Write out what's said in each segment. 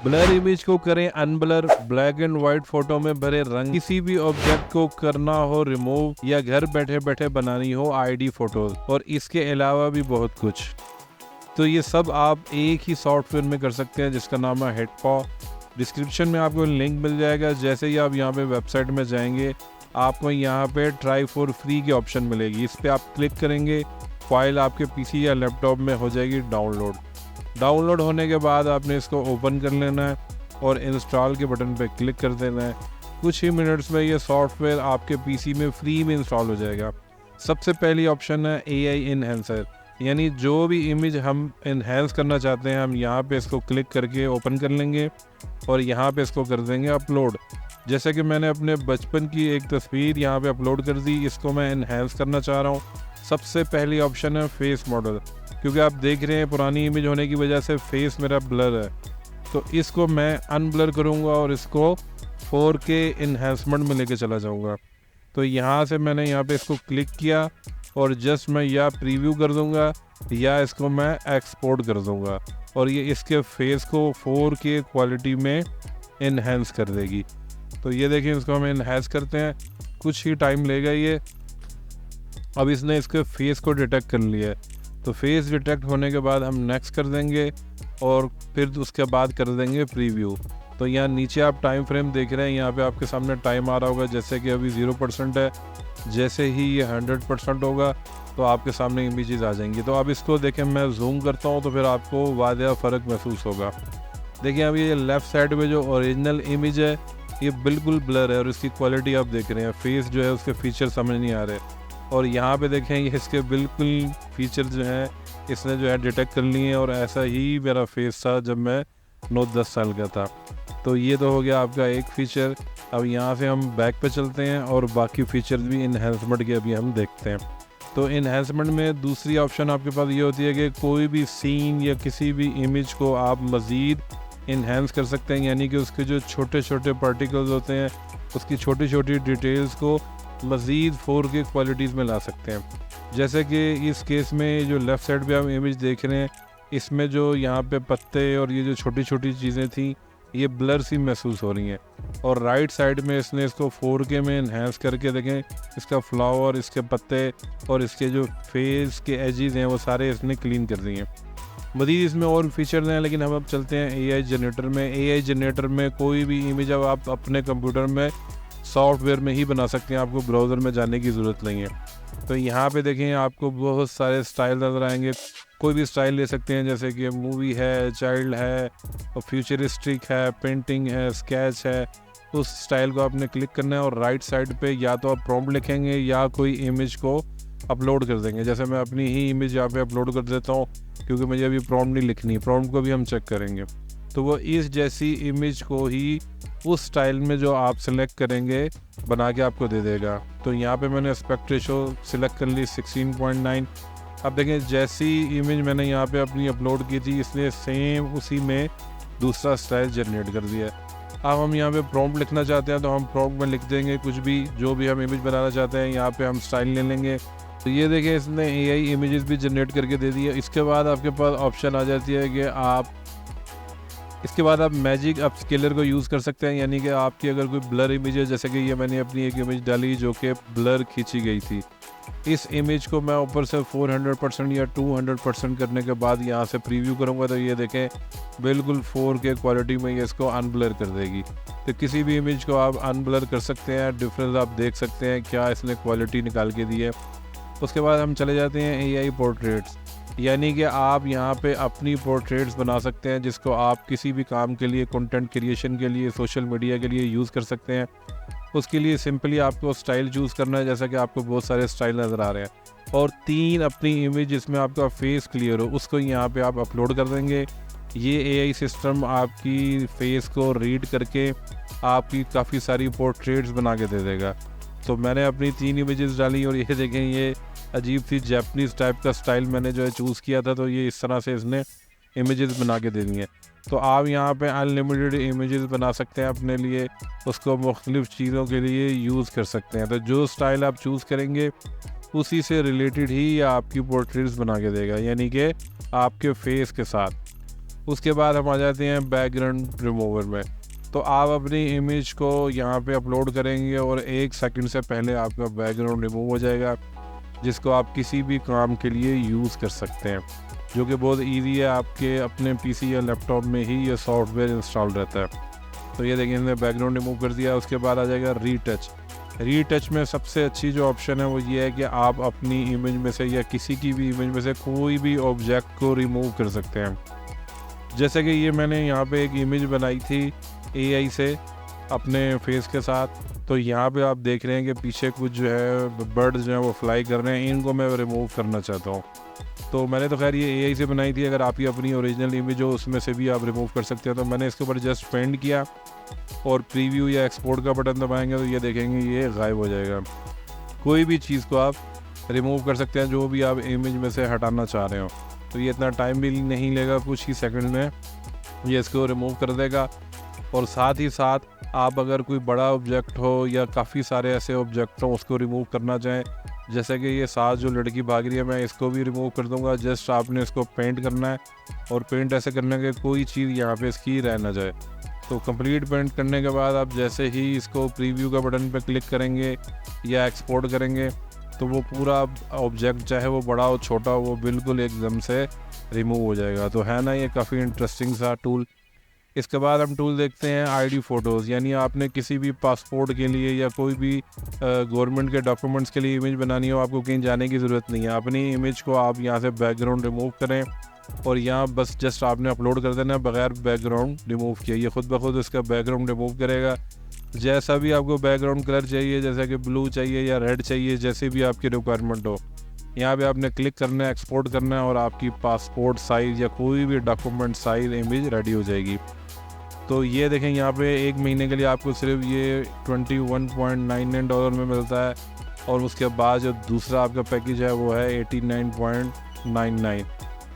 Blur image को करें unblur. Black and white photo में भरे रंग, किसी भी ऑब्जेक्ट को करना हो रिमूव या घर बैठे बैठे बनानी हो आईडी फोटोज, और इसके अलावा भी बहुत कुछ। तो ये सब आप एक ही सॉफ्टवेयर में कर सकते हैं जिसका नाम है हेडपॉ। डिस्क्रिप्शन में आपको लिंक मिल जाएगा। जैसे ही आप यहाँ पे वेबसाइट में जाएंगे आपको यहाँ पे ट्राई फॉर फ्री की ऑप्शन मिलेगी। इस पर आप क्लिक करेंगे, फाइल आपके पीसी या लैपटॉप में हो जाएगी डाउनलोड होने के बाद आपने इसको ओपन कर लेना है और इंस्टॉल के बटन पर क्लिक कर देना है। कुछ ही मिनट्स में ये सॉफ्टवेयर आपके पीसी में फ्री में इंस्टॉल हो जाएगा। सबसे पहली ऑप्शन है एआई इनहेंसर, यानी जो भी इमेज हम इन्हेंस करना चाहते हैं हम यहाँ पे इसको क्लिक करके ओपन कर लेंगे और यहाँ पे इसको कर देंगे अपलोड। जैसे कि मैंने अपने बचपन की एक तस्वीर यहाँ पे अपलोड कर दी, इसको मैं इन्हेंस करना चाह रहा हूँ। सबसे पहली ऑप्शन है फेस मॉडल, क्योंकि आप देख रहे हैं पुरानी इमेज होने की वजह से फेस मेरा ब्लर है, तो इसको मैं अनब्लर करूँगा और इसको 4K इन्हेंसमेंट में लेके चला जाऊँगा। तो यहाँ से मैंने यहाँ पे इसको क्लिक किया और जस्ट मैं या प्रीव्यू कर दूंगा या इसको मैं एक्सपोर्ट कर दूंगा और ये इसके फेस को 4K क्वालिटी में इन्हेंस कर देगी। तो ये देखिए, इसको हम इन्हेंस करते हैं, कुछ ही टाइम लेगा ये। अब इसने इसके फेस को डिटेक्ट कर लिया है, तो फेस डिटेक्ट होने के बाद हम नेक्स्ट कर देंगे और फिर उसके बाद कर देंगे प्रीव्यू। तो यहाँ नीचे आप टाइम फ्रेम देख रहे हैं, यहाँ पे आपके सामने टाइम आ रहा होगा। जैसे कि अभी 0% है, जैसे ही ये 100% होगा तो आपके सामने इमेजेस आ जाएंगी। तो अब इसको देखें, मैं जूम करता हूँ तो फिर आपको वादिया फ़र्क महसूस होगा। देखिए अभी ये लेफ़्ट साइड में जो ओरिजिनल इमेज है ये बिल्कुल ब्लर है और इसकी क्वालिटी आप देख रहे हैं, फेस जो है उसके फीचर समझ नहीं आ रहे। और यहाँ पे देखें ये इसके बिल्कुल फीचर जो हैं इसने जो है डिटेक्ट कर लिए हैं, और ऐसा ही मेरा फेस था जब मैं 9-10 साल का था। तो ये तो हो गया आपका एक फ़ीचर। अब यहाँ से हम बैक पे चलते हैं और बाकी फ़ीचर्स भी इन्हेंसमेंट के अभी हम देखते हैं। तो इन्हेंसमेंट में दूसरी ऑप्शन आपके पास ये होती है कि कोई भी सीन या किसी भी इमेज को आप मज़ीद इन्हेंस कर सकते हैं, यानी कि उसके जो छोटे छोटे पार्टिकल्स होते हैं उसकी छोटी छोटी डिटेल्स को मज़ीद 4K क्वालिटीज़ में ला सकते हैं। जैसे कि इस केस में जो लेफ़्ट साइड पे हम इमेज देख रहे हैं इसमें जो यहाँ पे पत्ते और ये जो छोटी छोटी चीज़ें थी ये ब्लर सी महसूस हो रही हैं, और राइट साइड में इसने इसको 4K में इन्हेंस करके देखें इसका फ्लावर, इसके पत्ते और इसके जो फेस के एजेस हैं वो सारे इसने क्लीन कर दिए हैं। मज़ीद इसमें और फीचर्स हैं, लेकिन हम अब चलते हैं एआई जनरेटर में। एआई जनरेटर में कोई भी इमेज अब आप अपने कंप्यूटर में सॉफ्टवेयर में ही बना सकते हैं, आपको ब्राउज़र में जाने की ज़रूरत नहीं है। तो यहाँ पे देखें आपको बहुत सारे स्टाइल नज़र आएंगे, कोई भी स्टाइल ले सकते हैं, जैसे कि मूवी है, चाइल्ड है, और फ्यूचरिस्टिक है, पेंटिंग है, स्केच है। तो उस स्टाइल को आपने क्लिक करना है और राइट साइड पे या तो आप प्रॉम्प्ट लिखेंगे या कोई इमेज को अपलोड कर देंगे। जैसे मैं अपनी ही इमेज यहाँ पे अपलोड कर देता हूँ, क्योंकि मुझे अभी प्रॉम्प्ट नहीं लिखनी, प्रॉम्प्ट को भी हम चेक करेंगे। तो वो इस जैसी इमेज को ही उस स्टाइल में जो आप सेलेक्ट करेंगे बना के आपको दे देगा। तो यहाँ पे मैंने एस्पेक्ट रेशो सिलेक्ट कर ली 16.9। अब देखें जैसी इमेज मैंने यहाँ पे अपनी अपलोड की थी इसने सेम उसी में दूसरा स्टाइल जनरेट कर दिया है। अब हम यहाँ पे प्रॉम्प्ट लिखना चाहते हैं तो हम प्रॉम्प्ट में लिख देंगे कुछ भी, जो भी हम इमेज बनाना चाहते हैं। यहाँ पे हम स्टाइल ले लेंगे। तो ये देखें इसने एआई इमेजेस भी जनरेट करके दे दी है। इसके बाद आपके पास ऑप्शन आ जाती है कि आप मैजिक अपस्केलर को यूज़ कर सकते हैं, यानी कि आपकी अगर कोई ब्लर इमेज है, जैसे कि ये मैंने अपनी एक इमेज डाली जो कि ब्लर खींची गई थी, इस इमेज को मैं ऊपर से 400% या 200% करने के बाद यहाँ से प्रीव्यू करूँगा तो ये देखें बिल्कुल 4K क्वालिटी में ये इसको अनब्लर कर देगी। तो किसी भी इमेज को आप अनब्लर कर सकते हैं, डिफरेंस आप देख सकते हैं क्या इसने क्वालिटी निकाल के दी है। उसके बाद हम चले जाते हैं एआई पोर्ट्रेट्स, यानी कि आप यहाँ पे अपनी पोर्ट्रेट्स बना सकते हैं जिसको आप किसी भी काम के लिए, कंटेंट क्रिएशन के लिए, सोशल मीडिया के लिए यूज़ कर सकते हैं। उसके लिए सिंपली आपको स्टाइल चूज़ करना है, जैसा कि आपको बहुत सारे स्टाइल नज़र आ रहे हैं, और 3 अपनी इमेज जिसमें आपका फेस क्लियर हो उसको यहाँ पे आप अपलोड कर देंगे। ये एआई सिस्टम आपकी फेस को रीड करके आपकी काफ़ी सारी पोर्ट्रेट्स बना के दे देगा। तो मैंने अपनी 3 इमेजेस डाली और ये देखें ये अजीब सी जैपनीज़ टाइप का स्टाइल मैंने जो है चूज़ किया था, तो ये इस तरह से इसने इमेजेस बना के दे दी हैं। तो आप यहाँ पे अनलिमिटेड इमेजेस बना सकते हैं अपने लिए, उसको मुख्तलिफ़ चीज़ों के लिए यूज़ कर सकते हैं। तो जो स्टाइल आप चूज़ करेंगे उसी से रिलेटेड ही आपकी पोर्ट्रेट्स बना के देगा, यानी कि आपके फेस के साथ। उसके बाद हम आ जाते हैं बैकग्राउंड रिमूवर में। तो आप अपनी इमेज को यहाँ पे अपलोड करेंगे और 1 सेकंड से पहले आपका बैकग्राउंड रिमूव हो जाएगा, जिसको आप किसी भी काम के लिए यूज़ कर सकते हैं, जो कि बहुत इजी है। आपके अपने पीसी या लैपटॉप में ही ये सॉफ्टवेयर इंस्टॉल रहता है। तो ये देखिए हमने बैकग्राउंड रिमूव कर दिया। उसके बाद आ जाएगा रीटच। रीटच में सबसे अच्छी जो ऑप्शन है वो ये है कि आप अपनी इमेज में से या किसी की भी इमेज में से कोई भी ऑब्जेक्ट को रिमूव कर सकते हैं। जैसे कि ये मैंने यहाँ पे एक इमेज बनाई थी एआई से अपने फेस के साथ। तो यहाँ पे आप देख रहे हैं कि पीछे कुछ जो है बर्ड्स जो हैं वो फ्लाई कर रहे हैं, इनको मैं रिमूव करना चाहता हूँ। तो मैंने तो खैर ये एआई से बनाई थी, अगर आपकी अपनी ओरिजिनल इमेज हो उसमें से भी आप रिमूव कर सकते हैं। तो मैंने इसके ऊपर जस्ट पेंट किया और प्रीव्यू या एक्सपोर्ट का बटन दबाएंगे तो ये देखेंगे ये गायब हो जाएगा। कोई भी चीज़ को आप रिमूव कर सकते हैं जो भी आप इमेज में से हटाना चाह रहे हो। तो ये इतना टाइम भी नहीं लेगा, कुछ ही सेकंड में ये इसको रिमूव कर देगा। और साथ ही साथ आप अगर कोई बड़ा ऑब्जेक्ट हो या काफ़ी सारे ऐसे ऑब्जेक्ट हो उसको रिमूव करना चाहें, जैसे कि ये साथ जो लड़की भाग रही है मैं इसको भी रिमूव कर दूंगा। जस्ट आपने इसको पेंट करना है और पेंट ऐसे करने के कोई चीज़ यहाँ पे इसकी रह ना जाए। तो कंप्लीट पेंट करने के बाद आप जैसे ही इसको प्रीव्यू का बटन पे क्लिक करेंगे या एक्सपोर्ट करेंगे तो वो पूरा ऑब्जेक्ट चाहे वो बड़ा हो छोटा हो वो बिल्कुल एकदम से रिमूव हो जाएगा। तो है ना ये काफ़ी इंटरेस्टिंग सा टूल। इसके बाद हम टूल देखते हैं आईडी फ़ोटोज़। यानी आपने किसी भी पासपोर्ट के लिए या कोई भी गवर्नमेंट के डॉक्यूमेंट्स के लिए इमेज बनानी हो, आपको कहीं जाने की ज़रूरत नहीं है। अपनी इमेज को आप यहाँ से बैकग्राउंड रिमूव करें और यहाँ बस जस्ट आपने अपलोड कर देना बगैर बैकग्राउंड रिमूव किया। ये खुद ब खुद इसका बैकग्राउंड रिमूव करेगा। जैसा भी आपको बैकग्राउंड कलर चाहिए, जैसा कि ब्लू चाहिए या रेड चाहिए, जैसे भी आपकी रिक्वायरमेंट हो, यहाँ पे आपने क्लिक करना है, एक्सपोर्ट करना है और आपकी पासपोर्ट साइज़ या कोई भी डॉक्यूमेंट साइज़ इमेज रेडी हो जाएगी। तो ये देखें यहाँ पे 1 महीने के लिए आपको सिर्फ ये $21.99 में मिलता है और उसके बाद जो दूसरा आपका पैकेज है वो है 89.99।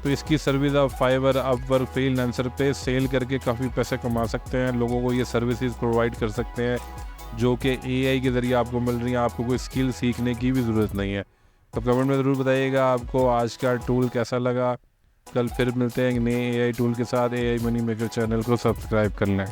तो इसकी सर्विस आप फाइवर, अपवर्क, फ्रीलांसर पे सेल करके काफ़ी पैसे कमा सकते हैं, लोगों को ये सर्विसेज प्रोवाइड कर सकते हैं जो कि एआई के ज़रिए आपको मिल रही हैं। आपको कोई स्किल सीखने की भी ज़रूरत नहीं है। तो कमेंट में ज़रूर बताइएगा आपको आज का टूल कैसा लगा। कल फिर मिलते हैं एक नए एआई टूल के साथ। एआई मनी मेकर चैनल को सब्सक्राइब कर लें।